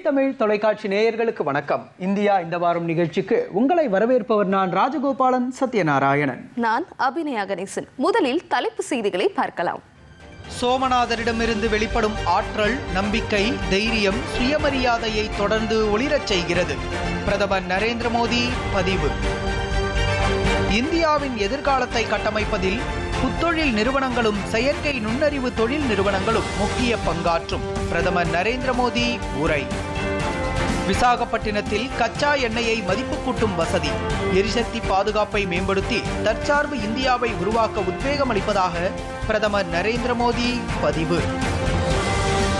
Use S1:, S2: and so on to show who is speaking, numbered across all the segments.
S1: தமிழ் தொலைக்காட்சி நேயர்களுக்கு வணக்கம். இந்தியா இந்த வாரம் நிகழ்ச்சிக்கு உங்களை வரவேற்பவர் நான் ராஜகோபாலன் சத்யநாராயணன்.
S2: நான் அபிநயா கணேசன். முதலில் தலைப்பு செய்திகளை பார்க்கலாம்.
S3: சோமநாதரிடமிருந்து வெளிப்படும் ஆற்றல், நம்பிக்கை, தைரியம், சுயமரியாதையை தொடர்ந்து ஒளிரச் செய்கிறது. பிரதமர் நரேந்திர மோடி பதிவு. இந்தியாவின் எதிர்காலத்தை கட்டமைப்பதில் புத்தொழில் நிறுவனங்களும் செயற்கை நுண்ணறிவு தொழில் நிறுவனங்களும் முக்கிய பங்காற்றும். பிரதமர் நரேந்திர மோடி உரை. விசாகப்பட்டினத்தில் கச்சா எண்ணெயை மதிப்பு கூட்டும் வசதி, எரிசக்தி பாதுகாப்பை மேம்படுத்தி தற்சார்பு இந்தியாவை உருவாக்க உத்வேகம் அளிப்பதாக பிரதமர் நரேந்திர மோடி பதிவு.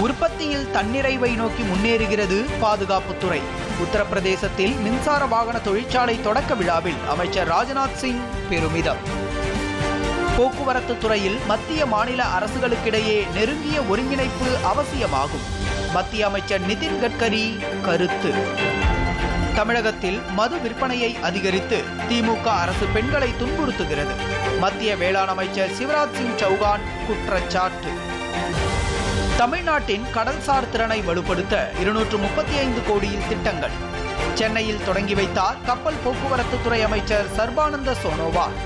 S3: உற்பத்தியில் தன்னிறைவை நோக்கி முன்னேறுகிறது பாதுகாப்புத்துறை. உத்தரப்பிரதேசத்தில் மின்சார வாகன தொழிற்சாலை தொடக்க விழாவில் அமைச்சர் ராஜ்நாத் சிங் பெருமிதம். போக்குவரத்து துறையில் மத்திய மாநில அரசுகளுக்கிடையே நெருங்கிய ஒருங்கிணைப்பு அவசியமாகும். மத்திய அமைச்சர் நிதின் கட்கரி கருத்து. தமிழகத்தில் மது விற்பனையை அதிகரித்து திமுக அரசு பெண்களை துன்புறுத்துகிறது. மத்திய வேளாண் அமைச்சர் சிவராஜ் சிங் சௌகான் குற்றச்சாட்டு. தமிழ்நாட்டின் கடல்சார் திறனை வலுப்படுத்த 235 கோடியில் திட்டங்கள். சென்னையில் தொடங்கி வைத்தார் கப்பல் போக்குவரத்து துறை அமைச்சர் சர்பானந்த சோனோவால்.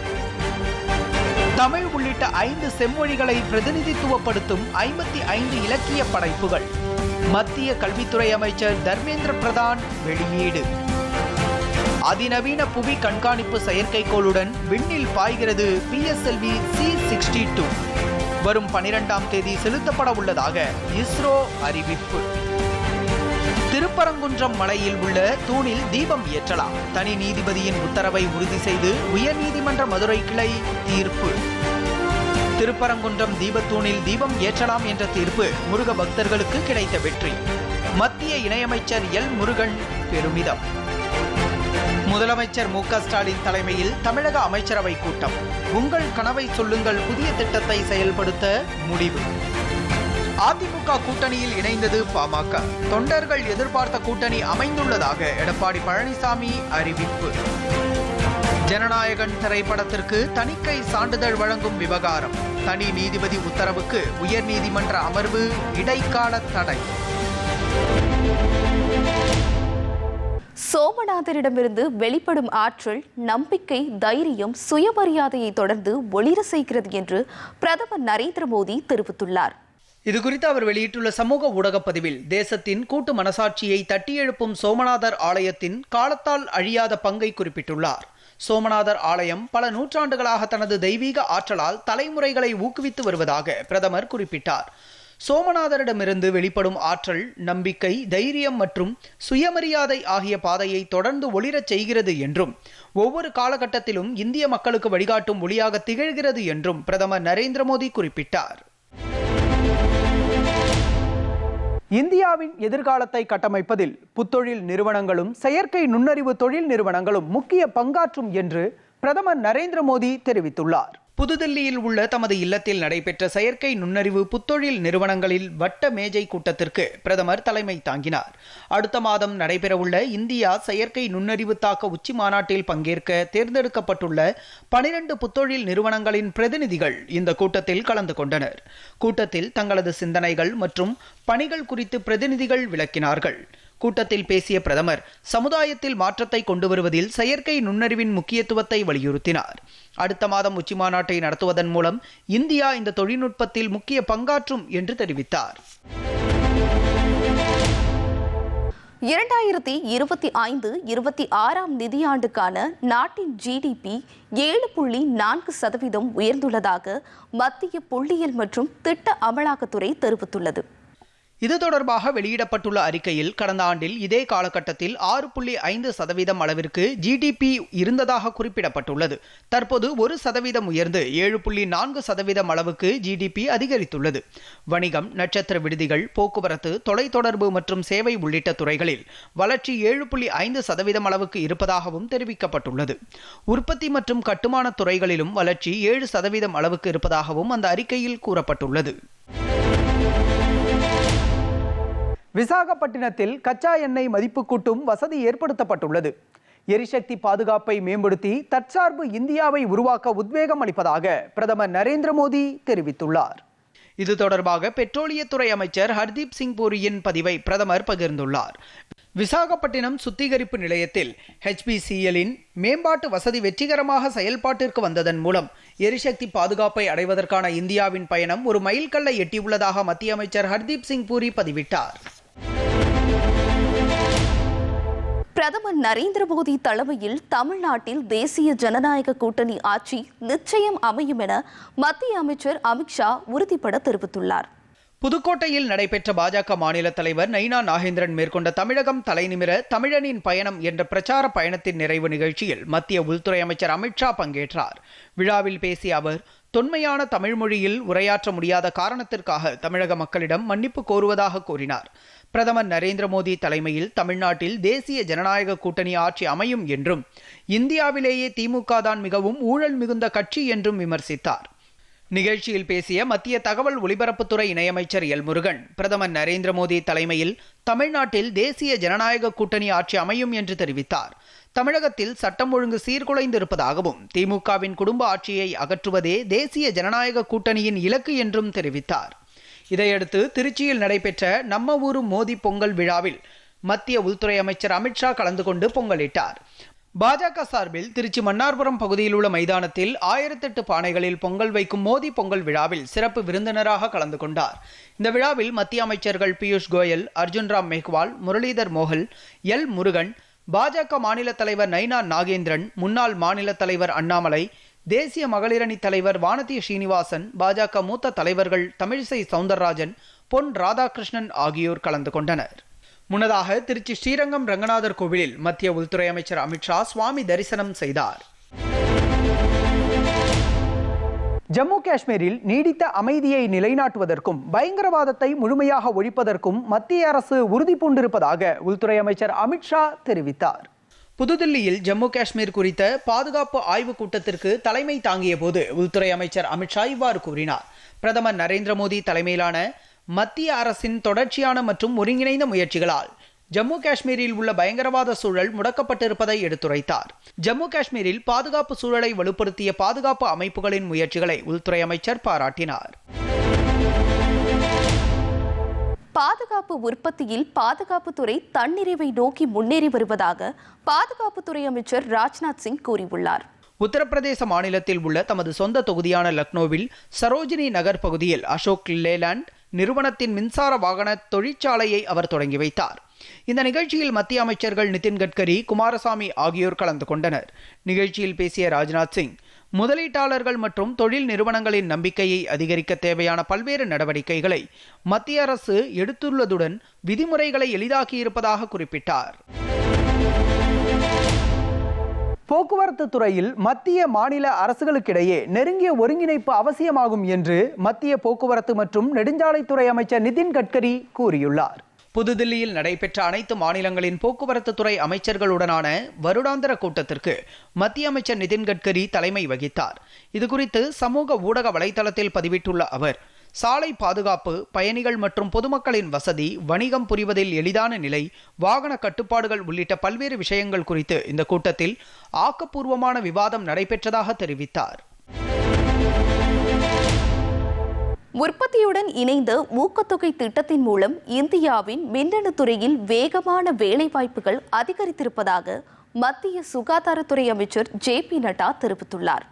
S3: தமிழ் உள்ளிட்ட 5 செம்மொழிகளை பிரதிநிதித்துவப்படுத்தும் 55 இலக்கிய படைப்புகள். மத்திய கல்வித்துறை அமைச்சர் தர்மேந்திர பிரதான் வெளியீடு. அதிநவீன புவி கண்காணிப்பு செயற்கைக்கோளுடன் விண்ணில் பாய்கிறது PSLV C-62. வரும் 12ஆம் தேதி செலுத்தப்பட உள்ளதாக இஸ்ரோ அறிவிப்பு. திருப்பரங்குன்றம் மலையில் உள்ள தூணில் தீபம் ஏற்றலாம். தனி நீதிபதியின் உத்தரவை உறுதி செய்து உயர்நீதிமன்ற மதுரை கிளை தீர்ப்பு. திருப்பரங்குன்றம் தீபத்தூணில் தீபம் ஏற்றலாம் என்ற தீர்ப்பு முருக பக்தர்களுக்கு கிடைத்த வெற்றி. மத்திய இணையமைச்சர் எல் முருகன் பெருமிதம். முதலமைச்சர் MK ஸ்டாலின் தலைமையில் தமிழக அமைச்சரவை கூட்டம். உங்கள் கனவை சொல்லுங்கள் புதிய திட்டத்தை செயல்படுத்த முடிவு. அதிமுக கூட்டணியில் இணைந்தது பாமக. தொண்டர்கள் எதிர்பார்த்த கூட்டணி அமைந்துள்ளதாக எடப்பாடி பழனிசாமி அறிவிப்பு. ஜனநாயகன் திரைப்படத்திற்கு தணிக்கை சான்றிதழ் வழங்கும் விவகாரம். தனி நீதிபதி உத்தரவுக்கு உயர்நீதிமன்ற அமர்வு இடைக்கால தடை.
S2: சோமநாதரிடமிருந்து வெளிப்படும் ஆற்றல், நம்பிக்கை, தைரியம், சுயமரியாதையை தொடர்ந்து ஒளிர செய்கிறது என்று பிரதமர் நரேந்திர மோடி தெரிவித்துள்ளார்.
S3: இதுகுறித்து அவர் வெளியிட்டுள்ள சமூக ஊடக பதிவில், தேசத்தின் கூட்டு மனசாட்சியை தட்டி எழுப்பும் சோமநாதர் ஆலயத்தின் காலத்தால் அழியாத பங்கை குறிப்பிட்டுள்ளார். சோமநாதர் ஆலயம் பல நூற்றாண்டுகளாக தனது தெய்வீக ஆற்றலால் தலைமுறைகளை ஊக்குவித்து வருவதாக பிரதமர் குறிப்பிட்டார். சோமநாதரிடமிருந்து வெளிப்படும் ஆற்றல், நம்பிக்கை, தைரியம் மற்றும் சுயமரியாதை ஆகிய பாதையை தொடர்ந்து ஒளிரச் செய்கிறது என்றும், ஒவ்வொரு காலகட்டத்திலும் இந்திய மக்களுக்கு வழிகாட்டும் ஒளியாக திகழ்கிறது என்றும் பிரதமர் நரேந்திர மோடி குறிப்பிட்டார்.
S1: இந்தியாவின் எதிர்காலத்தை கட்டமைப்பதில் புத்தொழில் நிறுவனங்களும் செயற்கை நுண்ணறிவு தொழில் நிறுவனங்களும் முக்கிய பங்காற்றும் என்று பிரதமர் நரேந்திர மோடி தெரிவித்துள்ளார்.
S3: புதுதில்லியில் உள்ள தமது இல்லத்தில் நடைபெற்ற செயற்கை நுண்ணறிவு புத்தொழில் நிறுவனங்களில் வட்ட மேஜை கூட்டத்திற்கு பிரதமர் தலைமை தாங்கினார். அடுத்த மாதம் நடைபெறவுள்ள இந்தியா செயற்கை நுண்ணறிவு தாக்க உச்சி மாநாட்டில் பங்கேற்க தேர்ந்தெடுக்கப்பட்டுள்ள 12 புத்தொழில் நிறுவனங்களின் பிரதிநிதிகள் இந்த கூட்டத்தில் கலந்து கொண்டனர். கூட்டத்தில் தங்களது சிந்தனைகள் மற்றும் பணிகள் குறித்து பிரதிநிதிகள் விளக்கினார்கள். கூட்டத்தில் பேசிய பிரதமர், சமுதாயத்தில் மாற்றத்தை கொண்டு வருவதில் செயற்கை நுண்ணறிவின் முக்கியத்துவத்தை வலியுறுத்தினார். அடுத்த மாதம் உச்சி மாநாட்டை நடத்துவதன் மூலம் இந்தியா இந்த தொழில்நுட்பத்தில் முக்கிய பங்காற்றும் என்று தெரிவித்தார்.
S2: 2025-26 நிதியாண்டுக்கான நாட்டின் GDP 7.4% உயர்ந்துள்ளதாக மத்திய புள்ளியியல் மற்றும் திட்ட அமலாக்கத்துறை தெரிவித்துள்ளது.
S3: இது தொடர்பாக வெளியிடப்பட்டுள்ள அறிக்கையில், கடந்த ஆண்டில் இதே காலகட்டத்தில் 6.5% அளவிற்கு GDP இருந்ததாக குறிப்பிடப்பட்டுள்ளது. தற்போது 1% உயர்ந்து 7.4% அளவுக்கு GDP அதிகரித்துள்ளது. வணிகம், நட்சத்திர விடுதிகள், போக்குவரத்து, தொலைத்தொடர்பு மற்றும் சேவை உள்ளிட்ட துறைகளில் வளர்ச்சி 7.5% அளவுக்கு இருப்பதாகவும் தெரிவிக்கப்பட்டுள்ளது. உற்பத்தி மற்றும் கட்டுமான துறைகளிலும் வளர்ச்சி 7% அளவுக்கு இருப்பதாகவும் அந்த அறிக்கையில் கூறப்பட்டுள்ளது.
S1: விசாகப்பட்டினத்தில் கச்சா எண்ணெய் மதிப்பு கூட்டும் வசதி ஏற்படுத்தப்பட்டுள்ளது. எரிசக்தி பாதுகாப்பை மேம்படுத்தி தற்சார்பு இந்தியாவை உருவாக்க உத்வேகம் அளிப்பதாக பிரதமர் நரேந்திர மோடி தெரிவித்துள்ளார்.
S3: இது தொடர்பாக பெட்ரோலியத்துறை அமைச்சர் ஹர்தீப் சிங் பூரியின் பதிவை பிரதமர் பகிர்ந்துள்ளார். விசாகப்பட்டினம் சுத்திகரிப்பு நிலையத்தில் HPCLின் மேம்பாட்டு வசதி வெற்றிகரமாக செயல்பாட்டிற்கு வந்ததன் மூலம் எரிசக்தி பாதுகாப்பை அடைவதற்கான இந்தியாவின் பயணம் ஒரு மைல்கல்லை எட்டியுள்ளதாக மத்திய அமைச்சர் ஹர்தீப் சிங் பூரி பதிவிட்டார்.
S2: பிரதமர் நரேந்திர மோடி தலைமையில் தமிழ்நாட்டில் தேசிய ஜனநாயக கூட்டணி ஆட்சி நிச்சயம் அமையும் என மத்திய அமைச்சர் அமித்ஷா உறுதிபட தெரிவித்துள்ளார்.
S3: புதுக்கோட்டையில் நடைபெற்ற பாஜக மாநில தலைவர் நைனா நாகேந்திரன் மேற்கொண்ட தமிழகம் தலைநிமிர தமிழனின் பயணம் என்ற பிரச்சார பயணத்தின் நிறைவு நிகழ்ச்சியில் மத்திய உள்துறை அமைச்சர் அமித்ஷா பங்கேற்றார். விழாவில் பேசிய அவர், தொன்மையான தமிழ் மொழியில் உரையாற்ற முடியாத காரணத்திற்காக தமிழக மக்களிடம் மன்னிப்பு கோருவதாக கூறினார். பிரதமர் நரேந்திர மோடி தலைமையில் தமிழ்நாட்டில் தேசிய ஜனநாயக கூட்டணி ஆட்சி அமையும் என்றும் இந்தியாவிலேயே திமுக தான் மிகவும் ஊழல் மிகுந்த கட்சி என்றும் விமர்சித்தார். நிகழ்ச்சியில் பேசிய மத்திய தகவல் ஒலிபரப்புத்துறை இணையமைச்சர் எல் முருகன், பிரதமர் நரேந்திர மோடி தலைமையில் தமிழ்நாட்டில் தேசிய ஜனநாயக கூட்டணி ஆட்சி அமையும் என்று தெரிவித்தார். தமிழகத்தில் சட்டம் ஒழுங்கு சீர்குலைந்திருப்பதாகவும் திமுகவின் குடும்ப ஆட்சியை அகற்றுவதே தேசிய ஜனநாயக கூட்டணியின் இலக்கு என்றும் தெரிவித்தார். இதையடுத்து திருச்சியில் நடைபெற்ற நம்ம ஊரு மோடி பொங்கல் விழாவில் மத்திய உள்துறை அமைச்சர் அமித்ஷா கலந்து கொண்டு பொங்கலிட்டார். பாஜக சார்பில் திருச்சி மன்னார்புரம் பகுதியில் உள்ள மைதானத்தில் 1008 பானைகளில் பொங்கல் வைக்கும் மோடி பொங்கல் விழாவில் சிறப்பு விருந்தினராக கலந்து கொண்டார். இந்த விழாவில் மத்திய அமைச்சர்கள் பியூஷ் கோயல், அர்ஜுன் ராம் மேக்வால், முரளிதர் மோகல், எல் முருகன், பாஜக மாநில தலைவர் நைனா நாகேந்திரன், முன்னாள் மாநில தலைவர் அண்ணாமலை, தேசிய மகளிரணி தலைவர் வானதி ஸ்ரீனிவாசன், பாஜக மூத்த தலைவர்கள் தமிழிசை சவுந்தரராஜன், பொன் ராதாகிருஷ்ணன் ஆகியோர் கலந்து கொண்டனர். முன்னதாக திருச்சி ஸ்ரீரங்கம் ரங்கநாதர் கோவிலில் மத்திய உள்துறை அமைச்சர் அமித்ஷா சுவாமி தரிசனம் செய்தார்.
S1: ஜம்மு காஷ்மீரில் நீடித்த அமைதியை நிலைநாட்டுவதற்கும் பயங்கரவாதத்தை முழுமையாக ஒழிப்பதற்கும் மத்திய அரசு உறுதி பூண்டிருப்பதாக உள்துறை அமைச்சர் அமித்ஷா தெரிவித்தார்.
S3: புதுதில்லியில் ஜம்மு காஷ்மீர் குறித்த பாதுகாப்பு ஆய்வுக் கூட்டத்திற்கு தலைமை தாங்கிய போது உள்துறை அமைச்சர் அமித்ஷா இவ்வாறு கூறினார். பிரதமர் நரேந்திர மோடி தலைமையிலான மத்திய அரசின் தொடர்ச்சியான மற்றும் ஒருங்கிணைந்த முயற்சிகளால் ஜம்மு காஷ்மீரில் உள்ள பயங்கரவாத சூழல் முடக்கப்பட்டிருப்பதை எடுத்துரைத்தார். ஜம்மு காஷ்மீரில் பாதுகாப்பு சூழலை வலுப்படுத்திய பாதுகாப்பு அமைப்புகளின் முயற்சிகளை உள்துறை அமைச்சர் பாராட்டினார்.
S2: பாதுகாப்பு உற்பத்தியில் பாதுகாப்புத்துறை தன்னிறைவை நோக்கி முன்னேறி வருவதாக பாதுகாப்புத்துறை அமைச்சர் ராஜ்நாத் சிங் கூறியுள்ளார்.
S3: உத்தரப்பிரதேச மாநிலத்தில் உள்ள தமது சொந்த தொகுதியான லக்னோவில் சரோஜினி நகர் பகுதியில் அசோக் லேலாண்ட் நிறுவனத்தின் மின்சார வாகன தொழிற்சாலையை அவர் தொடங்கி வைத்தார். இந்த நிகழ்ச்சியில் மத்திய அமைச்சர்கள் நிதின் கட்கரி, குமாரசாமி ஆகியோர் கலந்து கொண்டனர். நிகழ்ச்சியில் பேசிய ராஜ்நாத் சிங், முதலீட்டாளர்கள் மற்றும் தொழில் நிறுவனங்களின் நம்பிக்கையை அதிகரிக்க தேவையான பல்வேறு நடவடிக்கைகளை மத்திய அரசு எடுத்துள்ளதுடன் விதிமுறைகளை எளிதாக்கியிருப்பதாக குறிப்பிட்டார்.
S1: போக்குவரத்து துறையில் மத்திய மாநில அரசுகளுக்கிடையே நெருங்கிய ஒருங்கிணைப்பு அவசியமாகும் என்று மத்திய போக்குவரத்து மற்றும் நெடுஞ்சாலைத்துறை அமைச்சர் நிதின் கட்கரி கூறியுள்ளார்.
S3: புதுதில்லியில் நடைபெற்ற அனைத்து மாநிலங்களின் போக்குவரத்து துறை அமைச்சர்களுடனான வருடாந்திர கூட்டத்திற்கு மத்திய அமைச்சர் நிதின் கட்கரி தலைமை வகித்தார். இதுகுறித்து சமூக ஊடக வலைதளத்தில் பதிவிட்டுள்ள அவர், சாலை பாதுகாப்பு, பயணிகள் மற்றும் பொதுமக்களின் வசதி, வணிகம் புரிவதில் எளிதான நிலை, வாகன கட்டுப்பாடுகள் உள்ளிட்ட பல்வேறு விஷயங்கள் குறித்து இந்த கூட்டத்தில் ஆக்கப்பூர்வமான விவாதம் நடைபெற்றதாக தெரிவித்தார்.
S2: உற்பத்தியுடன் இணைந்த ஊக்கத்தொகை திட்டத்தின் மூலம் இந்தியாவின் மின்னணு துறையில் வேகமான வேலைவாய்ப்புகள் அதிகரித்திருப்பதாக மத்திய சுகாதாரத்துறை அமைச்சர் JP நட்டா தெரிவித்துள்ளார்.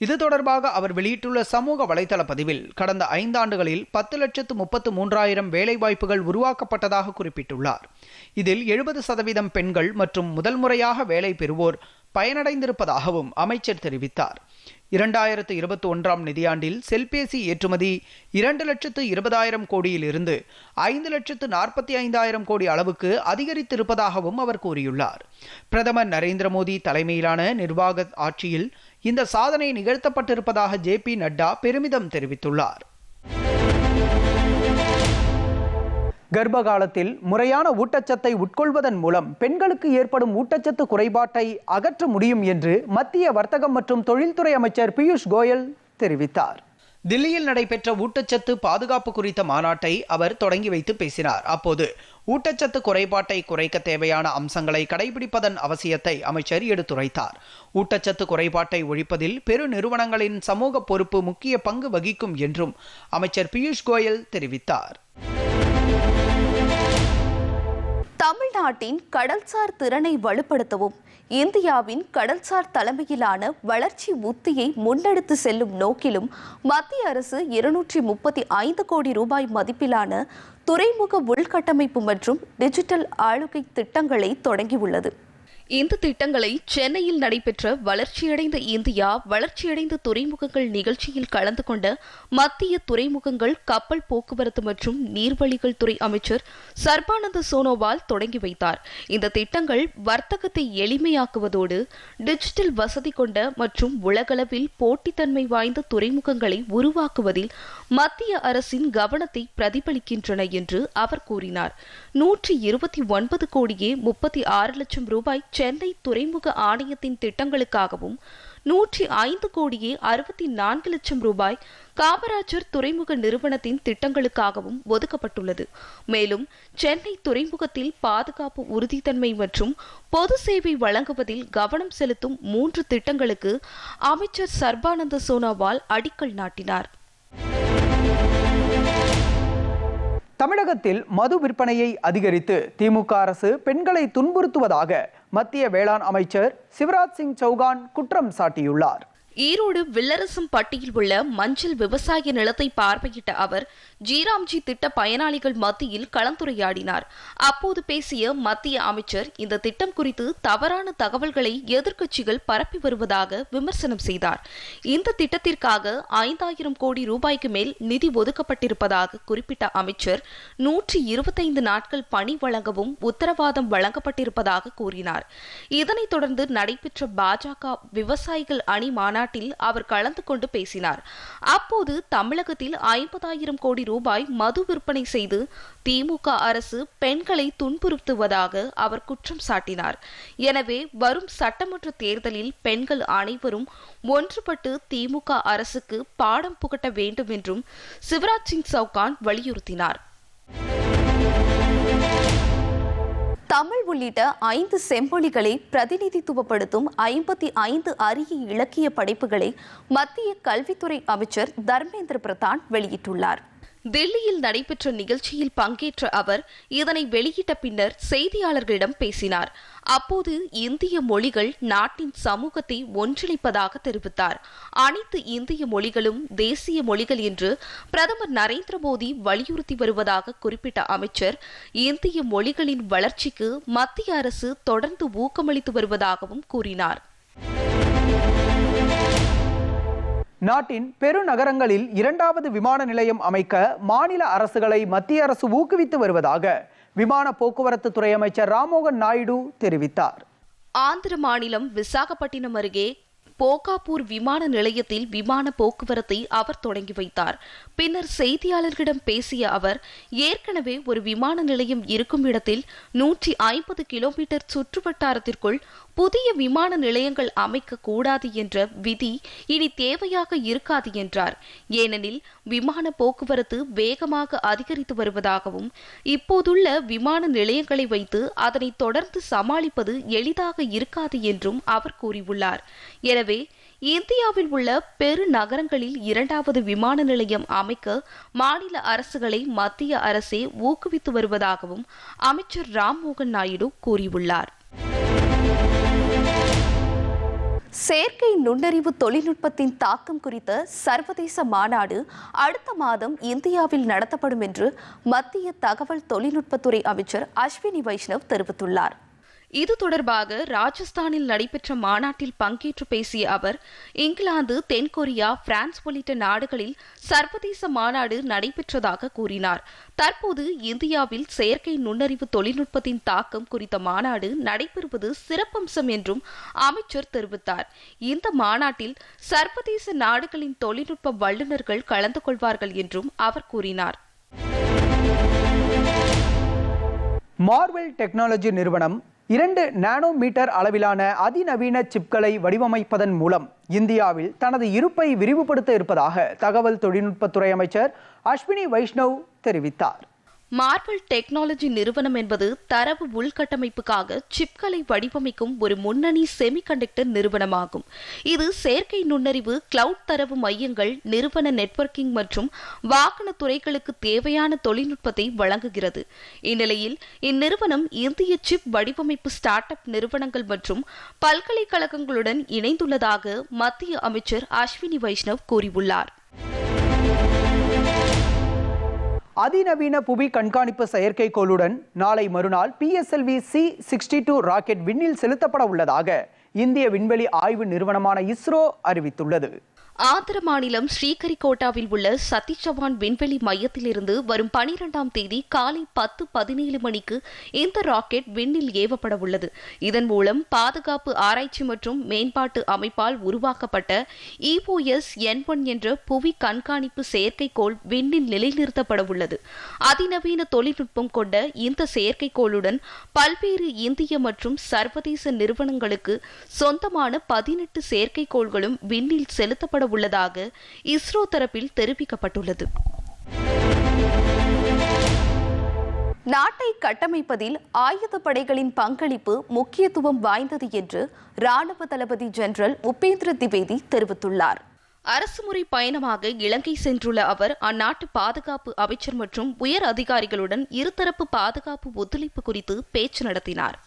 S3: இது தொடர்பாக அவர் வெளியிட்டுள்ள சமூக வலைதள பதிவில், கடந்த 5 ஆண்டுகளில் 10,33,000 வேலைவாய்ப்புகள் உருவாக்கப்பட்டதாக குறிப்பிட்டுள்ளார். இதில் 70% பெண்கள் மற்றும் முதல் முறையாக வேலை பெறுவோர் பயனடைந்திருப்பதாகவும் அமைச்சர் தெரிவித்தார். 2021ஆம் நிதியாண்டில் செல்பேசி ஏற்றுமதி 2,20,000 கோடியிலிருந்து 5,45,000 கோடி அளவுக்கு அதிகரித்திருப்பதாகவும் அவர் கூறியுள்ளார். பிரதமர் நரேந்திர மோடி தலைமையிலான நிர்வாக ஆட்சியில் இந்த சாதனை நிகழ்த்தப்பட்டிருப்பதாக JP நட்டா பெருமிதம் தெரிவித்துள்ளார்.
S1: கர்ப்ப காலத்தில் முறையான ஊட்டச்சத்தை உட்கொள்வதன் மூலம் பெண்களுக்கு ஏற்படும் ஊட்டச்சத்து குறைபாட்டை அகற்ற முடியும் என்று மத்திய வர்த்தகம் மற்றும் தொழில்துறை அமைச்சர் பியூஷ் கோயல் தெரிவித்தார்.
S3: தில்லியில் நடைபெற்ற ஊட்டச்சத்து பாதுகாப்பு குறித்த மாநாட்டை அவர் தொடங்கி வைத்து பேசினார். அப்போது ஊட்டச்சத்து குறைபாட்டை குறைக்க தேவையான அம்சங்களை கடைபிடிப்பதன் அவசியத்தை அமைச்சர் எடுத்துரைத்தார். ஊட்டச்சத்து குறைபாட்டை ஒழிப்பதில் பெரு நிறுவனங்களின் சமூக பொறுப்பு முக்கிய பங்கு வகிக்கும் என்றும் அமைச்சர் பியூஷ் கோயல் தெரிவித்தார்.
S2: தமிழ்நாட்டின் கடல்சார் திறனை வலுப்படுத்தவும் இந்தியாவின் கடல்சார் தலைமையிலான வளர்ச்சி உத்தியை முன்னெடுத்து செல்லும் நோக்கிலும் மத்திய அரசு 235 கோடி ரூபாய் மதிப்பிலான துறைமுக உள்கட்டமைப்பு மற்றும் டிஜிட்டல் ஆளுகை திட்டங்களை தொடங்கியுள்ளது. இந்த திட்டங்களை சென்னையில் நடைபெற்ற வளர்ச்சியடைந்த இந்தியா வளர்ச்சியடைந்த துறைமுகங்கள் நிகழ்ச்சியில் கலந்து கொண்ட மத்திய துறைமுகங்கள் கப்பல் போக்குவரத்து மற்றும் நீர்வழிகள் துறை அமைச்சர் சர்பானந்த சோனோவால் தொடங்கி வைத்தார். இந்த திட்டங்கள் வர்த்தகத்தை எளிமையாக்குவதோடு டிஜிட்டல் வசதி கொண்ட மற்றும் உலகளவில் போட்டித்தன்மை வாய்ந்த துறைமுகங்களை உருவாக்குவதில் மத்திய அரசின் கவனத்தை பிரதிபலிக்கின்றன என்று அவர் கூறினார். 129 கோடியே 36 லட்சம் ரூபாய் சென்னை துறைமுக ஆணையத்தின் திட்டங்களுக்காகவும் 105 கோடியே 64 லட்சம் ரூபாய் காமராஜர் துறைமுக நிறுவனத்தின் திட்டங்களுக்காகவும் ஒதுக்கப்பட்டுள்ளது. மேலும் சென்னை துறைமுகத்தில் பாதுகாப்பு, உறுதித்தன்மை மற்றும் பொது சேவை வழங்குவதில் கவனம் செலுத்தும் 3 திட்டங்களுக்கு அமைச்சர் சர்பானந்த சோனோவால் அடிக்கல் நாட்டினார்.
S1: தமிழகத்தில் மது விற்பனையை அதிகரித்து திமுக அரசு பெண்களை துன்புறுத்துவதாக மத்திய வேளாண் அமைச்சர் சிவராஜ் சிங் சௌகான் குற்றம் சாட்டியுள்ளார்.
S2: ஈரோடு வில்லரசம்பட்டியில் உள்ள மஞ்சள் விவசாய நிலத்தை பார்வையிட்ட அவர் ஜிராம்ஜி திட்ட பயனாளிகள் மத்தியில் கலந்துரையாடினார். அப்போது பேசிய மத்திய அமைச்சர் இந்த திட்டம் குறித்து தவறான தகவல்களை எதிர்க்கட்சிகள் பரப்பி வருவதாக விமர்சனம் செய்தார். இந்த திட்டத்திற்காக 5000 கோடி ரூபாய்க்கு மேல் நிதி ஒதுக்கப்பட்டிருப்பதாக குறிப்பிட்ட அமைச்சர் 125 நாட்கள் பணி வழங்கவும் உத்தரவாதம் வழங்கப்பட்டிருப்பதாக கூறினார். இதனைத் தொடர்ந்து நடைபெற்ற பாஜக விவசாயிகள் அணி மாநாட்டில் அவர் கலந்து கொண்டு பேசினார். அப்போது தமிழகத்தில் 50,000 கோடி ரூபாய் மது விற்பனை செய்து திமுக அரசு பெண்களை துன்புறுத்துவதாக அவர் குற்றம் சாட்டினார். எனவே வரும் சட்டமன்ற தேர்தலில் பெண்கள் அனைவரும் ஒன்றுபட்டு திமுக அரசுக்கு பாடம் புகட்ட வேண்டும் என்றும் சிவராஜ் சிங் சௌகான் வலியுறுத்தினார். தமிழ் உள்ளிட்ட 5 செம்மொழிகளை பிரதிநிதித்துவப்படுத்தும் 55 அரிய இலக்கிய படைப்புகளை மத்திய கல்வித்துறை அமைச்சர் தர்மேந்திர பிரதான் வெளியிட்டுள்ளார். தில்லியில் நடைபெற்ற நிகழ்ச்சியில் பங்கேற்ற அவர் இதனை வெளியிட்ட பின்னர் செய்தியாளர்களிடம் பேசினார். அப்போது இந்திய மொழிகள் நாட்டின் சமூகத்தை ஒன்றிணைப்பதாக தெரிவித்தார். அனைத்து இந்திய மொழிகளும் தேசிய மொழிகள் என்று பிரதமர் நரேந்திர மோடி வலியுறுத்தி வருவதாக குறிப்பிட்ட அமைச்சர் இந்திய மொழிகளின் வளர்ச்சிக்கு மத்திய அரசு தொடர்ந்து ஊக்கமளித்து வருவதாகவும் கூறினார்.
S1: நாட்டின் பெருநகரங்களில் 2வது விமான நிலையம் அமைக்க மாநில அரசுகளை மத்திய அரசு ஊக்குவித்து வருவதாக விமான போக்குவரத்து துறை அமைச்சர் ராம்மோகன் நாயுடு தெரிவித்தார்.
S2: ஆந்திர மாநிலம் விசாகப்பட்டினம் அருகே போகாப்பூர் விமான நிலையத்தில் விமான போக்குவரத்தை அவர் தொடங்கி வைத்தார். பின்னர் செய்தியாளர்களிடம் பேசிய அவர் ஏற்கனவே ஒரு விமான நிலையம் இருக்கும் இடத்தில் 150 கிலோமீட்டர் சுற்றுவட்டாரத்திற்குள் புதிய விமான நிலையங்கள் அமைக்க கூடாது என்ற விதி இனி தேவையாக இருக்காது என்றார். ஏனெனில் விமான போக்குவரத்து வேகமாக அதிகரித்து வருவதாகவும் இப்போதுள்ள விமான நிலையங்களை வைத்து அதனை தொடர்ந்து சமாளிப்பது எளிதாக இருக்காது என்றும் அவர் கூறியுள்ளார். எனவே இந்தியாவில் உள்ள பெரு நகரங்களில் 2வது விமான நிலையம் அமைக்க மாநில அரசுகளை மத்திய அரசே ஊக்குவித்து வருவதாகவும் அமைச்சர் ராம்மோகன் நாயுடு கூறியுள்ளார். செயற்கை நுண்ணறிவு தொழில்நுட்பத்தின் தாக்கம் குறித்த சர்வதேச மாநாடு அடுத்த மாதம் இந்தியாவில் நடத்தப்படும் என்று மத்திய தகவல் தொழில்நுட்பத்துறை அமைச்சர் அஸ்வினி வைஷ்ணவ் தெரிவித்துள்ளார். இது தொடர்பாக ராஜஸ்தானில் நடைபெற்ற மாநாட்டில் பங்கேற்று பேசிய அவர் இங்கிலாந்து, தென்கொரியா, பிரான்ஸ் உள்ளிட்ட நாடுகளில் சர்வதேச மாநாடு நடைபெற்றதாக கூறினார். தற்போது இந்தியாவில் செயற்கை நுண்ணறிவு தொழில்நுட்பத்தின் தாக்கம் குறித்த மாநாடு நடைபெறுவது சிறப்பம்சம் என்றும் அமைச்சர் தெரிவித்தார். இந்த மாநாட்டில் சர்வதேச நாடுகளின் தொழில்நுட்ப வல்லுநர்கள் கலந்து கொள்வார்கள் என்றும் அவர் கூறினார்.
S1: மார்வெல் டெக்னாலஜி நிறுவனம் 2 நானோமீட்டர் அளவிலான அதிநவீன சிப்களை வடிவமைப்பதன் மூலம் இந்தியாவில் தனது இருப்பை விரிவுபடுத்த இருப்பதாக தகவல் தொழில்நுட்பத்துறை அமைச்சர் அஸ்வினி வைஷ்ணவ் தெரிவித்தார்.
S4: மார்வல் டெக்னாலஜி நிறுவனம் என்பது தரவு உள்கட்டமைப்புக்காக சிப்களை வடிவமைக்கும் ஒரு முன்னணி செமிகண்டக்டர் நிறுவனமாகும். இது செயற்கை நுண்ணறிவு, கிளவுட் தரவு மையங்கள், நிறுவன நெட்வொர்க்கிங் மற்றும் வாகன துறைகளுக்கு தேவையான தொழில்நுட்பத்தை வழங்குகிறது. இந்நிலையில் இந்நிறுவனம் இந்திய சிப் வடிவமைப்பு ஸ்டார்ட் அப் நிறுவனங்கள் மற்றும் பல்கலைக்கழகங்களுடன் இணைந்துள்ளதாக மத்திய அமைச்சர் அஸ்வினி வைஷ்ணவ் கூறியுள்ளார்.
S1: அதிநவீன புவி கண்காணிப்பு செயற்கைக்கோளுடன் நாளை மறுநாள் PSLV C-62 ராக்கெட் விண்ணில் செலுத்தப்பட உள்ளதாக இந்திய விண்வெளி ஆய்வு நிறுவனமான இஸ்ரோ அறிவித்துள்ளது.
S4: ஆந்திர மாநிலம் ஸ்ரீகரிகோட்டாவில் உள்ள சதீஷ் சவான் விண்வெளி மையத்திலிருந்து வரும் 12ஆம் தேதி காலை 10:17 மணிக்கு இந்த ராக்கெட் விண்ணில் ஏவப்பட உள்ளது. இதன் மூலம் பாதுகாப்பு ஆராய்ச்சி மற்றும் மேம்பாட்டு அமைப்பால் உருவாக்கப்பட்ட EOS-N1 என்ற புவி கண்காணிப்பு செயற்கைக்கோள் விண்ணில் நிலைநிறுத்தப்பட உள்ளது. அதிநவீன தொழில்நுட்பம் கொண்ட இந்த செயற்கைக்கோளுடன் பல்வேறு இந்திய மற்றும் சர்வதேச நிறுவனங்களுக்கு சொந்தமான 18 செயற்கைக்கோள்களும் விண்ணில் செலுத்தப்பட உள்ளதாக இஸ்ரோ தரப்பில் தெரிவிக்கப்பட்டுள்ளது.
S2: நாட்டை கட்டமைப்பதில் ஆயுதப்படைகளின் பங்களிப்பு முக்கியத்துவம் வாய்ந்தது என்று ராணுவ தளபதி ஜெனரல் உபேந்திர திவேதி தெரிவித்துள்ளார்.
S4: அரசுமுறை பயணமாக இலங்கை சென்றுள்ள அவர் அந்நாட்டு பாதுகாப்பு அமைச்சர் மற்றும் உயர் அதிகாரிகளுடன் இருதரப்பு பாதுகாப்பு ஒத்துழைப்பு குறித்து பேச்சு நடத்தினார்.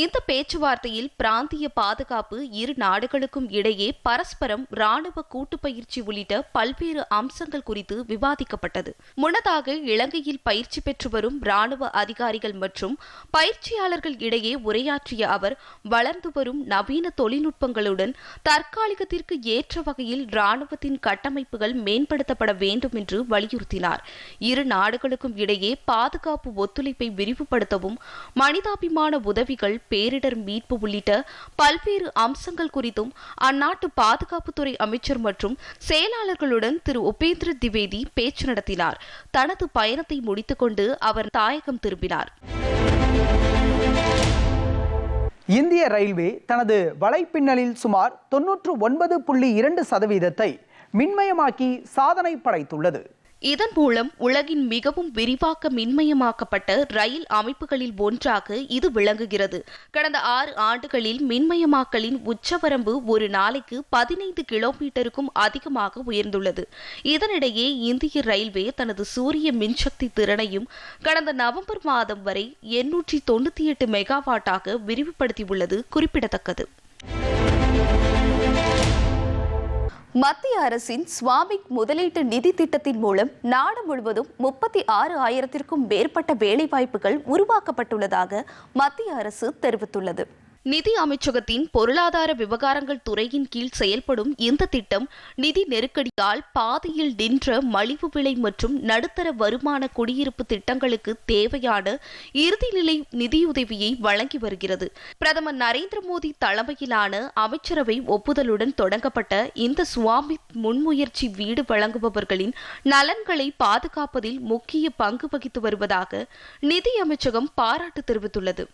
S4: இந்த பேச்சுவார்த்தையில் பிராந்திய பாதுகாப்பு, இரு நாடுகளுக்கும் இடையே பரஸ்பரம் ராணுவ கூட்டுப்பயிற்சி உள்ளிட்ட பல்வேறு அம்சங்கள் குறித்து விவாதிக்கப்பட்டது. முன்னதாக இலங்கையில் பயிற்சி பெற்று வரும் ராணுவ அதிகாரிகள் மற்றும் பயிற்சியாளர்கள் இடையே உரையாற்றிய அவர் வளர்ந்து வரும் நவீன தொழில்நுட்பங்களுடன் தற்காலிகத்திற்கு ஏற்ற வகையில் ராணுவத்தின் கட்டமைப்புகள் மேம்படுத்தப்பட வேண்டும் என்று வலியுறுத்தினார். இரு நாடுகளுக்கும் இடையே பாதுகாப்பு ஒத்துழைப்பை விரிவுபடுத்தவும், மனிதாபிமான உதவிகள், பேரிடர் மீட்பு உள்ளிட்ட பல்வேறு அம்சங்கள் குறித்தும் அந்நாட்டு பாதுகாப்புத்துறை அமைச்சர் மற்றும் செயலாளர்களுடன் திரு உபேந்திர திவேதி பேச்சு நடத்தினார். தனது பயணத்தை முடித்துக்கொண்டு அவர் தாயகம் திரும்பினார்.
S1: இந்திய ரயில்வே தனது வலைப்பின்னலில் சுமார் 99.2% மின்மயமாக்கி சாதனை படைத்துள்ளது.
S4: இதன் மூலம் உலகின் மிகவும் விரிவாக்க மின்மயமாக்கப்பட்ட ரயில் அமைப்புகளில் ஒன்றாக இது விளங்குகிறது. கடந்த 6 ஆண்டுகளில் மின்மயமாக்கலின் உச்சவரம்பு ஒரு நாளைக்கு 15 கிலோமீட்டருக்கும் அதிகமாக உயர்ந்துள்ளது. இதனிடையே இந்திய ரயில்வே தனது சூரிய மின்சக்தி திறனையும் கடந்த நவம்பர் மாதம் வரை 898 மெகாவாட்டாக விரிவுபடுத்தியுள்ளது குறிப்பிடத்தக்கது.
S2: மத்திய அரசின் ஸ்வாமிக் முதலீட்டு நிதி திட்டத்தின் மூலம் நாடு முழுவதும் 36,000க்கும் மேற்பட்ட வேலைவாய்ப்புகள் உருவாக்கப்பட்டுள்ளதாக மத்திய அரசு தெரிவித்துள்ளது.
S4: நிதி அமைச்சகத்தின் பொருளாதார விவகாரங்கள் துறையின் கீழ் செயல்படும் இந்த திட்டம் நிதி நெருக்கடியால் பாதியில் நின்ற மலிவு விலை மற்றும் நடுத்தர வருமான குடியிருப்பு திட்டங்களுக்கு தேவையான இறுதிநிலை நிதியுதவியை வழங்கி வருகிறது. பிரதமர் நரேந்திர மோடி தலைமையிலான அமைச்சரவை ஒப்புதலுடன் தொடங்கப்பட்ட இந்த சுவாமித் முன்முயற்சி வீடு வழங்குபவர்களின் நலன்களை பாதுகாப்பதில் முக்கிய பங்கு வகித்து வருவதாக நிதி அமைச்சகம் பாராட்டு தெரிவித்துள்ளது.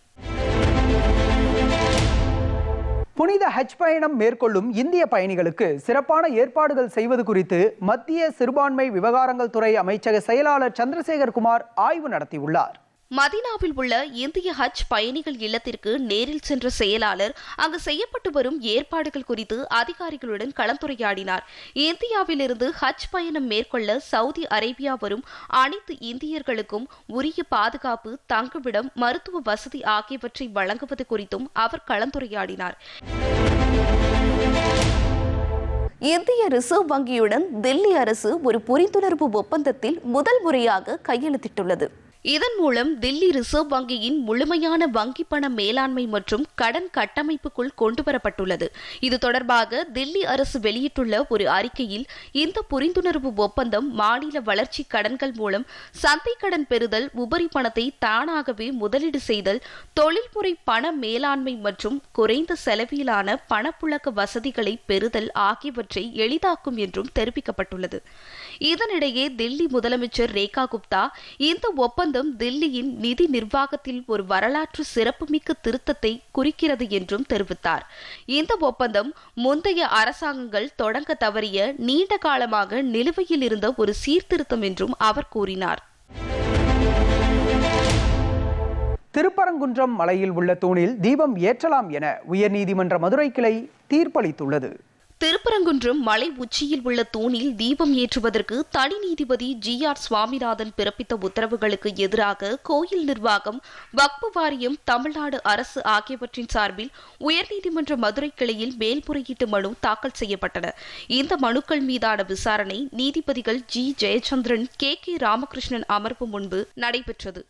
S1: புனித ஹஜ் பயணம் மேற்கொள்ளும் இந்திய பயணிகளுக்கு சிறப்பான ஏற்பாடுகள் செய்வது குறித்து மத்திய சிறுபான்மை விவகாரங்கள் துறை அமைச்சக செயலாளர் சந்திரசேகர் குமார் ஆய்வு நடத்தியுள்ளார்.
S4: மதீனாவில் உள்ள இந்திய ஹஜ் பயணிகள் இல்லத்திற்கு நேரில் சென்ற செயலாளர் அங்கு செய்யப்பட்டு வரும் ஏற்பாடுகள் குறித்து அதிகாரிகளுடன் கலந்துரையாடினார். இந்தியாவிலிருந்து ஹஜ் பயணம் மேற்கொள்ள சவுதி அரேபியா வரும் அனைத்து இந்தியர்களுக்கும் உரிய பாதுகாப்பு, தங்குமிடம், மருத்துவ வசதி ஆகியவற்றை வழங்குவது குறித்தும் அவர் கலந்துரையாடினார்.
S2: இந்திய ரிசர்வ் வங்கியுடன் தில்லி அரசு ஒரு புரிந்துணர்வு ஒப்பந்தத்தில் முதல் முறையாக கையெழுத்திட்டுள்ளது.
S4: இதன் மூலம் தில்லி ரிசர்வ் வங்கியின் முழுமையான வங்கி பண மேலாண்மை மற்றும் கடன் கட்டமைப்புக்குள் கொண்டுவரப்பட்டுள்ளது. இது தொடர்பாக தில்லி அரசு வெளியிட்டுள்ள ஒரு அறிக்கையில் இந்த புரிந்துணர்வு ஒப்பந்தம் மாநில வளர்ச்சி கடன்கள் மூலம் சந்தை கடன் பெறுதல், உபரி பணத்தை தானாகவே முதலீடு செய்தல், தொழில்முறை பண மேலாண்மை மற்றும் குறைந்த செலவிலான பணப்புழக்க வசதிகளை பெறுதல் ஆகியவற்றை எளிதாக்கும் என்றும் தெரிவிக்கப்பட்டுள்ளது. இதனிடையே தில்லி முதலமைச்சர் ரேகா குப்தா இந்த ஒப்பந்தம் ஒப்பந்தம் தில்லியின் நிதி நிர்வாகத்தில் ஒரு வரலாற்று சிறப்புமிக்க திருத்தத்தை குறிக்கிறது என்றும் தெரிவித்தார். இந்த ஒப்பந்தம் முந்தைய அரசாங்கங்கள் தொடங்க தவறிய நீண்ட காலமாக நிலுவையில் இருந்த ஒரு சீர்திருத்தம் என்றும் அவர் கூறினார்.
S1: திருப்பரங்குன்றம் மலையில் உள்ள தூணில் தீபம் ஏற்றலாம் என உயர்நீதிமன்ற மதுரை கிளை தீர்ப்பளித்துள்ளது.
S4: திருப்பரங்குன்றம் மலை உச்சியில் உள்ள தூணில் தீபம் ஏற்றுவதற்கு தனி நீதிபதி GR சுவாமிநாதன் பிறப்பித்த உத்தரவுகளுக்கு எதிராக கோயில் நிர்வாகம், வக்பு வாரியம், தமிழ்நாடு அரசு ஆகியவற்றின் சார்பில் உயர்நீதிமன்ற மதுரை கிளையில் மேல்முறையீட்டு மனு தாக்கல் செய்யப்பட்டன. இந்த மனுக்கள் மீதான விசாரணை நீதிபதிகள் G. ஜெயச்சந்திரன், KK ராமகிருஷ்ணன் அமர்வு முன்பு நடைபெற்றது.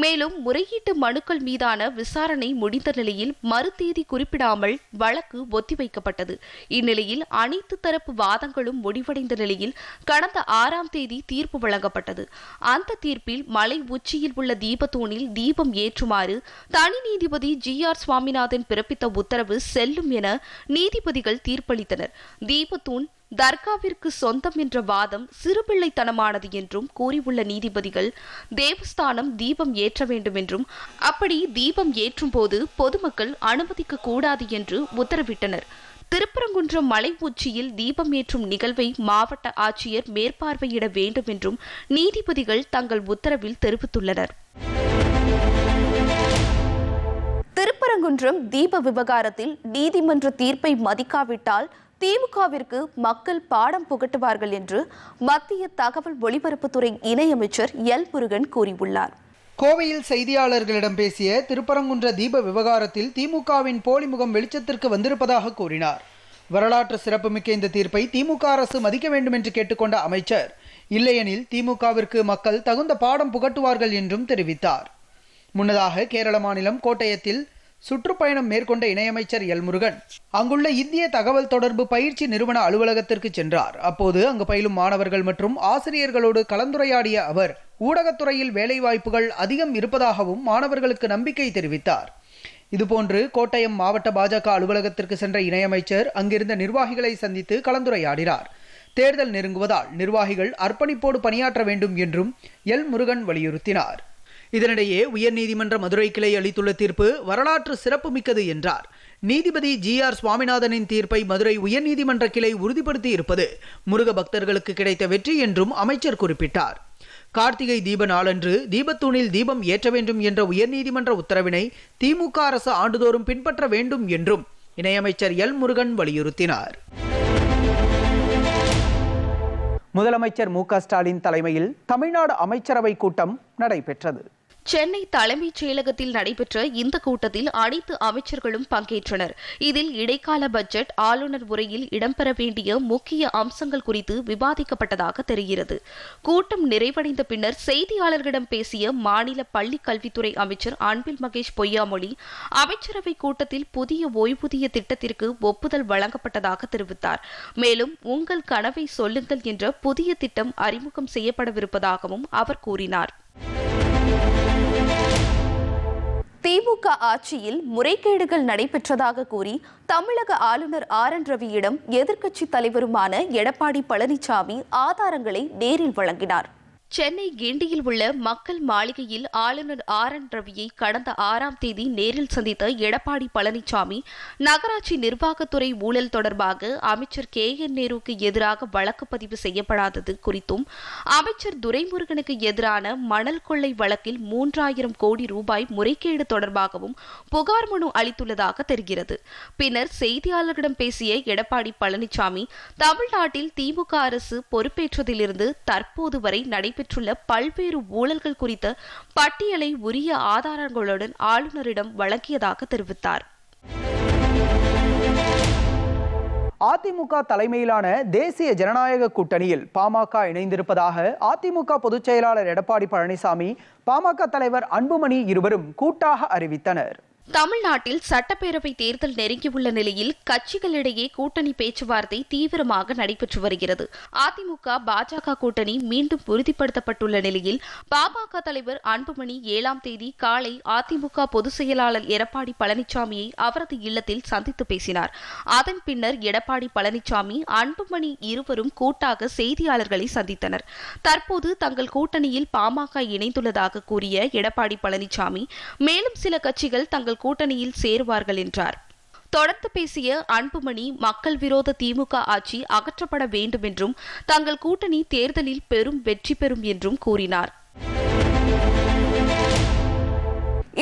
S4: மேலும் முறையீட்டு மனுக்கள் மீதான விசாரணை முடிந்த நிலையில் மறுதேதி குறிப்பிடாமல் வழக்கு ஒத்திவைக்கப்பட்டது. இந்நிலையில் அனைத்து தரப்பு வாதங்களும் முடிவடைந்த நிலையில் கடந்த 6ஆம் தேதி தீர்ப்பு வழங்கப்பட்டது. அந்த தீர்ப்பில் மலை உச்சியில் உள்ள தீபத்தூணில் தீபம் ஏற்றுமாறு தனி நீதிபதி GR சுவாமிநாதன் பிறப்பித்த உத்தரவு செல்லும் என நீதிபதிகள் தீர்ப்பளித்தனர். தீபத்தூண் தர்காவிற்கு சொந்தம் என்ற வாதம் சிறுபிள்ளைத்தனமானது என்றும் கூறியுள்ள நீதிபதிகள் தேவஸ்தானம் தீபம் ஏற்ற வேண்டும் என்றும் அப்படி தீபம் ஏற்றும் போது பொதுமக்கள் அனுமதிக்க கூடாது என்று உத்தரவிட்டனர். திருப்பரங்குன்றம் மலை உச்சியில் தீபம் ஏற்றும் நிகழ்வை மாவட்ட ஆட்சியர் மேற்பார்வையிட வேண்டும் என்றும் நீதிபதிகள் தங்கள் உத்தரவில் தெரிவித்துள்ளனர்.
S2: திருப்பரங்குன்றம் தீப விவகாரத்தில் நீதிமன்ற தீர்ப்பை மதிக்காவிட்டால் திமுகவிற்கு மக்கள் பாடம் புகட்டுவார்கள் என்று மத்திய தகவல் ஒலிபரப்புத்துறை இணையமைச்சர் எல் முருகன் கூறியுள்ளார்.
S3: கோவையில் செய்தியாளர்களிடம் பேசிய திருப்பரங்குன்ற தீப விவகாரத்தில் திமுகவின் போலிமுகம் வெளிச்சத்திற்கு வந்திருப்பதாக கூறினார். வரலாற்று சிறப்புமிக்க இந்த தீர்ப்பை திமுக அரசு மதிக்க வேண்டும் என்று கேட்டுக்கொண்ட அமைச்சர், இல்லையெனில் திமுகவிற்கு மக்கள் தகுந்த பாடம் புகட்டுவார்கள் என்றும் தெரிவித்தார். முன்னதாக கேரள மாநிலம் கோட்டயத்தில் சுற்றுப்பயணம் மேற்கொண்ட இணையமைச்சர் எல் முருகன் அங்குள்ள இந்திய தகவல் தொடர்பு பயிற்சி நிறுவன அலுவலகத்திற்கு சென்றார். அப்போது அங்கு பயிலும் மாணவர்கள் மற்றும் ஆசிரியர்களோடு கலந்துரையாடிய அவர் ஊடகத்துறையில் வேலைவாய்ப்புகள் அதிகம் இருப்பதாகவும் மாணவர்களுக்கு நம்பிக்கை தெரிவித்தார். இதுபோன்று கோட்டயம் மாவட்ட பாஜக அலுவலகத்திற்கு சென்ற இணையமைச்சர் அங்கிருந்த நிர்வாகிகளை சந்தித்து கலந்துரையாடினார். தேர்தல் நெருங்குவதால் நிர்வாகிகள் அர்ப்பணிப்போடு பணியாற்ற வேண்டும் என்றும் எல் முருகன் வலியுறுத்தினார். இதனிடையே உயர்நீதிமன்ற மதுரை கிளை அளித்துள்ள தீர்ப்பு வரலாற்று சிறப்புமிக்கது என்றார். நீதிபதி GR சுவாமிநாதனின் தீர்ப்பை மதுரை உயர்நீதிமன்ற கிளை உறுதிப்படுத்தி இருப்பது முருக பக்தர்களுக்கு கிடைத்த வெற்றி என்றும் அமைச்சர் குறிப்பிட்டார். கார்த்திகை தீப நாளன்று தீபத்தூணில் தீபம் ஏற்ற வேண்டும் என்ற உயர்நீதிமன்ற உத்தரவினை திமுக அரசு ஆண்டுதோறும் பின்பற்ற வேண்டும் என்றும் இணையமைச்சர் எல் முருகன் வலியுறுத்தினார்.
S1: முதலமைச்சர் மு க ஸ்டாலின் தலைமையில் தமிழ்நாடு அமைச்சரவை கூட்டம் நடைபெற்றது.
S4: சென்னை தலைமைச் செயலகத்தில் நடைபெற்ற இந்த கூட்டத்தில் அனைத்து அமைச்சர்களும் பங்கேற்றனர். இதில் இடைக்கால பட்ஜெட், ஆளுநர் உரையில் இடம்பெற வேண்டிய முக்கிய அம்சங்கள் குறித்து விவாதிக்கப்பட்டதாக தெரிகிறது. கூட்டம் நிறைவடைந்த பின்னர் செய்தியாளர்களிடம் பேசிய மாநில பள்ளிக் கல்வித்துறை அமைச்சர் அன்பில் மகேஷ் பொய்யாமொழி, அமைச்சரவை கூட்டத்தில் புதிய ஓய்வூதிய திட்டத்திற்கு ஒப்புதல் வழங்கப்பட்டதாக தெரிவித்தார். மேலும் உங்கள் கனவை சொல்லுங்கள் என்ற புதிய திட்டம் அறிமுகம் செய்யப்படவிருப்பதாகவும் அவர் கூறினார்.
S2: திமுக ஆட்சியில் முறைகேடுகள் நடைபெற்றதாக கூறி தமிழக ஆளுநர் RN ரவியிடம் எதிர்க்கட்சித் தலைவருமான எடப்பாடி பழனிசாமி ஆதாரங்களை நேரில் வழங்கினார்.
S4: சென்னை கிண்டியில் உள்ள மக்கள் மாளிகையில் ஆளுநர் RN ரவியை கடந்த 6ஆம் தேதி நேரில் சந்தித்த எடப்பாடி பழனிசாமி, நகராட்சி நிர்வாகத்துறை ஊழல் தொடர்பாக அமைச்சர் KN நேருவுக்கு எதிராக வழக்கு பதிவு செய்யப்படாதது குறித்தும், அமைச்சர் துரைமுருகனுக்கு எதிரான மணல் கொள்ளை வழக்கில் 3000 கோடி ரூபாய் முறைகேடு தொடர்பாகவும் புகார் மனு அளித்துள்ளதாக தெரிகிறது. பின்னர் செய்தியாளர்களிடம் பேசிய எடப்பாடி பழனிசாமி, தமிழ்நாட்டில் திமுக அரசு பொறுப்பேற்றதிலிருந்து தற்போது வரை நடைபெற்றுள்ள பல்வேறு ஊழல்கள் குறித்த பட்டியலை உரிய ஆதாரங்களுடன் ஆளுநரிடம் வழங்கியதாக தெரிவித்தார்.
S1: அதிமுக தலைமையிலான தேசிய ஜனநாயக கூட்டணியில் பாமக இணைந்திருப்பதாக அதிமுக பொதுச் செயலாளர் எடப்பாடி பழனிசாமி, பாமக தலைவர் அன்புமணி இருவரும் கூட்டாக அறிவித்தனர்.
S4: தமிழ்நாட்டில் சட்டப்பேரவை தேர்தல் நெருங்கியுள்ள நிலையில் கட்சிகளிடையே கூட்டணி பேச்சுவார்த்தை தீவிரமாக நடைபெற்று வருகிறது. அதிமுக பாஜக கூட்டணி மீண்டும் உறுதிப்படுத்தப்பட்டுள்ள நிலையில் பாமக தலைவர் அன்புமணி 7ஆம் தேதி காலை அதிமுக பொதுச் செயலாளர் எடப்பாடி பழனிசாமியை அவரது இல்லத்தில் சந்தித்து பேசினார். அதன் பின்னர் எடப்பாடி பழனிசாமி, அன்புமணி இருவரும் கூட்டாக செய்தியாளர்களை சந்தித்தனர். தற்போது தங்கள் கூட்டணியில் பாமக இணைந்துள்ளதாக கூறிய எடப்பாடி பழனிசாமி, மேலும் சில கட்சிகள் தங்கள் கூட்டணியில் சேருவார்கள் என்றார். தொடர்ந்து பேசிய அன்புமணி, மக்கள் விரோத திமுக ஆட்சி அகற்றப்பட வேண்டும் என்றும் தங்கள் கூட்டணி தேர்தலில் பெரும் வெற்றி பெறும் என்றும் கூறினார்.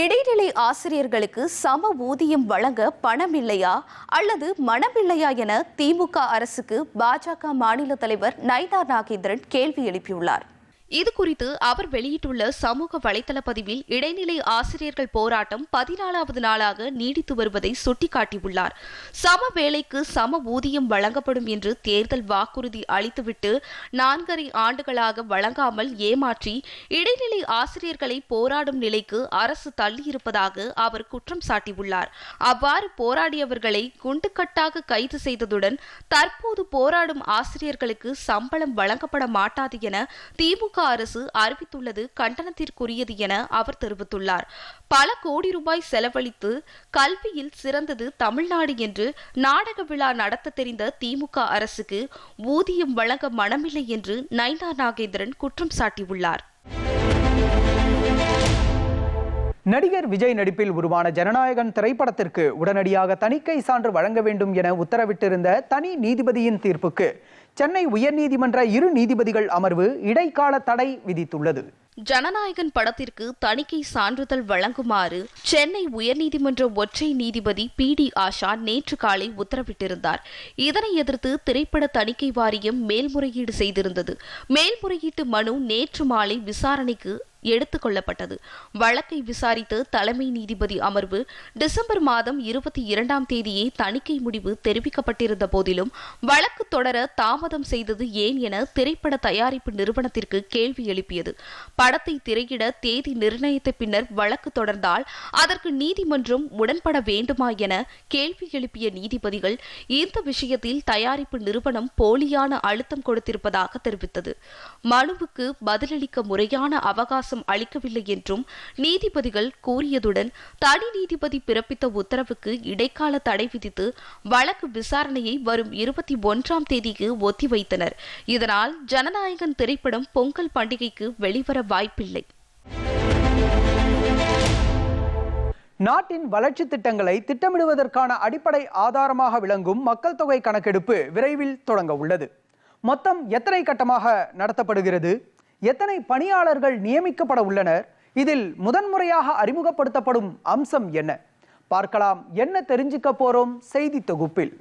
S2: இடைநிலை ஆசிரியர்களுக்கு சம ஊதியம் வழங்க பணமில்லையா அல்லது மனமில்லையா என திமுக அரசுக்கு பாஜக மாநில தலைவர் நயினார் நாகேந்திரன் கேள்வி எழுப்பியுள்ளார்.
S4: இதுகுறித்து அவர் வெளியிட்டுள்ள சமூக வலைதள பதிவில் இடைநிலை ஆசிரியர்கள் போராட்டம் 14வது நாளாக நீடித்து வருவதை சுட்டிக்காட்டியுள்ளார். சம வேலைக்கு சம ஊதியம் வழங்கப்படும் என்று தேர்தல் வாக்குறுதி அளித்துவிட்டு 4.5 ஆண்டுகளாக வழங்காமல் ஏமாற்றி இடைநிலை ஆசிரியர்களை போராடும் நிலைக்கு அரசு தள்ளியிருப்பதாக அவர் குற்றம் சாட்டியுள்ளார். அவ்வாறு போராடியவர்களை குண்டுக்கட்டாக கைது செய்ததுடன் தற்போது போராடும் ஆசிரியர்களுக்கு சம்பளம் வழங்கப்பட மாட்டாது என திமுக அரசு அறிவித்துள்ளது கண்டனத்திற்குரியது என அவர் தெரிவித்துள்ளார். பல கோடி ரூபாய் செலவழித்து கல்வியில் சிறந்தது தமிழ்நாடு என்று நாடக விழா நடத்த தெரிந்த திமுக அரசுக்கு ஊதியம் வழங்க மனமில்லை என்று நயினார் நாகேந்திரன் குற்றம் சாட்டியுள்ளார்.
S1: நடிகர் விஜய் நடிப்பில் உருவான ஜனநாயகன் திரைப்படத்திற்கு உடனடியாக தணிக்கை சான்று வழங்க வேண்டும் என உத்தரவிட்டிருந்த தனி நீதிபதியின் தீர்ப்புக்கு சென்னை உயர்நீதிமன்ற 2 நீதிபதிகள் அமர்வு இடைக்கால தடை விதித்துள்ளது.
S4: ஜனநாயகன் படத்திற்கு தணிக்கை சான்றிதழ் வழங்குமாறு சென்னை உயர்நீதிமன்ற ஒற்றை நீதிபதி PD ஆஷா நேற்று காலை உத்தரவிட்டிருந்தார். இதனை எதிர்த்து திரைப்பட தணிக்கை வாரியம் மேல்முறையீடு செய்திருந்தது. மேல்முறையீட்டு மனு நேற்று மாலை விசாரணைக்கு எடுத்துக் கொள்ளப்பட்டது. வழக்கை விசாரித்த தலைமை நீதிபதி அமர்வு டிசம்பர் மாதம் 22ஆம் தேதியே தணிக்கை முடிவு தெரிவிக்கப்பட்டிருந்த போதிலும் வழக்கு தொடர தாமதம் செய்தது ஏன் என திரைப்பட தயாரிப்பு நிறுவனத்திற்கு கேள்வி எழுப்பியது. படத்தை திரையிட தேதி நிர்ணயித்த பின்னர் வழக்கு தொடர்ந்தால் அதற்கு நீதிமன்றம் உடன்பட வேண்டுமா என கேள்வி எழுப்பிய நீதிபதிகள் இந்த விஷயத்தில் தயாரிப்பு நிறுவனம் போலியான அழுத்தம் கொடுத்திருப்பதாக தெரிவித்தது. மனுவுக்கு பதிலளிக்க முறையான அவகாசம் அளிக்கவில்லை என்றும் நீதிபதிகள் கூறியதுடன் தனி நீதிபதி பிறப்பித்த உத்தரவுக்கு இடைக்கால தடை விதித்து வழக்கு விசாரணையை வரும் 21ஆம் தேதிக்கு ஒத்திவைத்தனர். இதனால் ஜனநாயகன் திரைப்படம் பொங்கல் பண்டிகைக்கு வெளிவர வாய்ப்பில்லை.
S1: நாட்டின் வளர்ச்சி திட்டங்களை திட்டமிடுவதற்கான அடிப்படை ஆதாரமாக விளங்கும் மக்கள் தொகை கணக்கெடுப்பு விரைவில் தொடங்க உள்ளது. மொத்தம் எத்தனை கட்டமாக நடத்தப்படுகிறது? எத்தனை பணியாளர்கள் நியமிக்கப்பட உள்ளனர்? இதில் முதன்முறையாக அறிமுகப்படுத்தப்படும் அம்சம் என்ன? பார்க்கலாம். என்ன தெரிஞ்சுக்க போறோம் செய்தி தொகுப்பில்.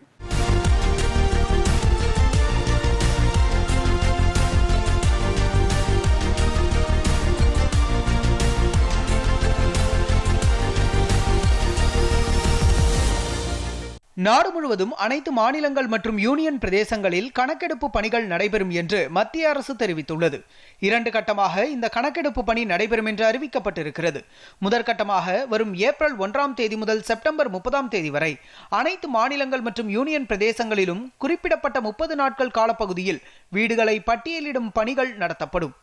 S3: நாடு முழுவதும் அனைத்து மாநிலங்கள் மற்றும் யூனியன் பிரதேசங்களில் கணக்கெடுப்பு பணிகள் நடைபெறும் என்று மத்திய அரசு தெரிவித்துள்ளது. 2 கட்டமாக இந்த கணக்கெடுப்பு பணி நடைபெறும் என்று அறிவிக்கப்பட்டிருக்கிறது. முதற்கட்டமாக வரும் ஏப்ரல் 1ஆம் தேதி முதல் செப்டம்பர் 30ஆம் தேதி வரை அனைத்து மாநிலங்கள் மற்றும் யூனியன் பிரதேசங்களிலும் குறிப்பிடப்பட்ட 30 நாட்கள் காலப்பகுதியில் வீடுகளை பட்டியலிடும் பணிகள் நடத்தப்படும்.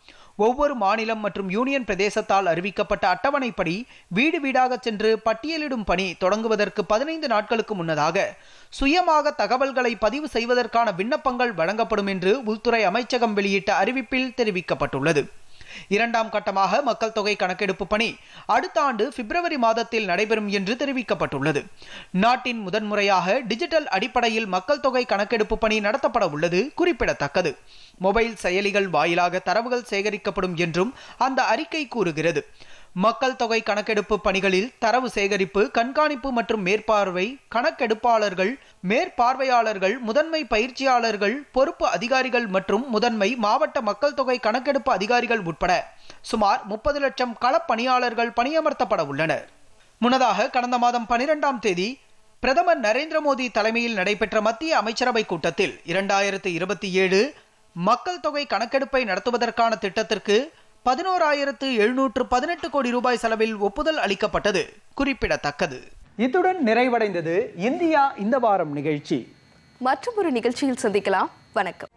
S3: ஒவ்வொரு மாநிலம் மற்றும் யூனியன் பிரதேசத்தால் அறிவிக்கப்பட்ட அட்டவணைப்படி வீடு வீடாக சென்று பட்டியலிடும் பணி தொடங்குவதற்கு 15 நாட்களுக்கு முன்னதாக சுயமாக தகவல்களை பதிவு செய்வதற்கான விண்ணப்பங்கள் வழங்கப்படும் என்று உள்துறை அமைச்சகம் வெளியிட்ட அறிவிப்பில் தெரிவிக்கப்பட்டுள்ளது. 2ஆம் கட்டமாக மக்கள் தொகை கணக்கெடுப்பு பணி அடுத்த ஆண்டு பிப்ரவரி மாதத்தில் நடைபெறும் என்று தெரிவிக்கப்பட்டுள்ளது. நாட்டின் முதன்முறையாக டிஜிட்டல் அடிப்படையில் மக்கள் தொகை கணக்கெடுப்பு பணி நடத்தப்பட உள்ளது குறிப்பிடத்தக்கது. மொபைல் செயலிகள் வாயிலாக தரவுகள் சேகரிக்கப்படும் என்றும் அந்த அறிக்கை கூறுகிறது. மக்கள் தொகை கணக்கெடுப்பு பணிகளில் தரவு சேகரிப்பு, கண்காணிப்பு மற்றும் மேற்பார்வை, கணக்கெடுப்பாளர்கள், மேற்பார்வையாளர்கள், முதன்மை பயிற்சியாளர்கள், பொறுப்பு அதிகாரிகள் மற்றும் முதன்மை மாவட்ட மக்கள் தொகை கணக்கெடுப்பு அதிகாரிகள் உட்பட சுமார் 30 லட்சம் களப்பணியாளர்கள் பணியமர்த்தப்பட உள்ளனர். முன்னதாக கடந்த மாதம் 12ஆம் தேதி பிரதமர் நரேந்திர மோடி தலைமையில் நடைபெற்ற மத்திய அமைச்சரவை கூட்டத்தில் 2027 மக்கள் தொகை கணக்கெடுப்பை நடத்துவதற்கான திட்டத்திற்கு 11,718 கோடி ரூபாய் செலவில் ஒப்புதல் அளிக்கப்பட்டது குறிப்பிடத்தக்கது.
S1: இத்துடன் நிறைவடைந்தது இந்தியா இந்த வாரம் நிகழ்ச்சி.
S2: மற்றொரு நிகழ்ச்சியில் சந்திக்கலாம். வணக்கம்.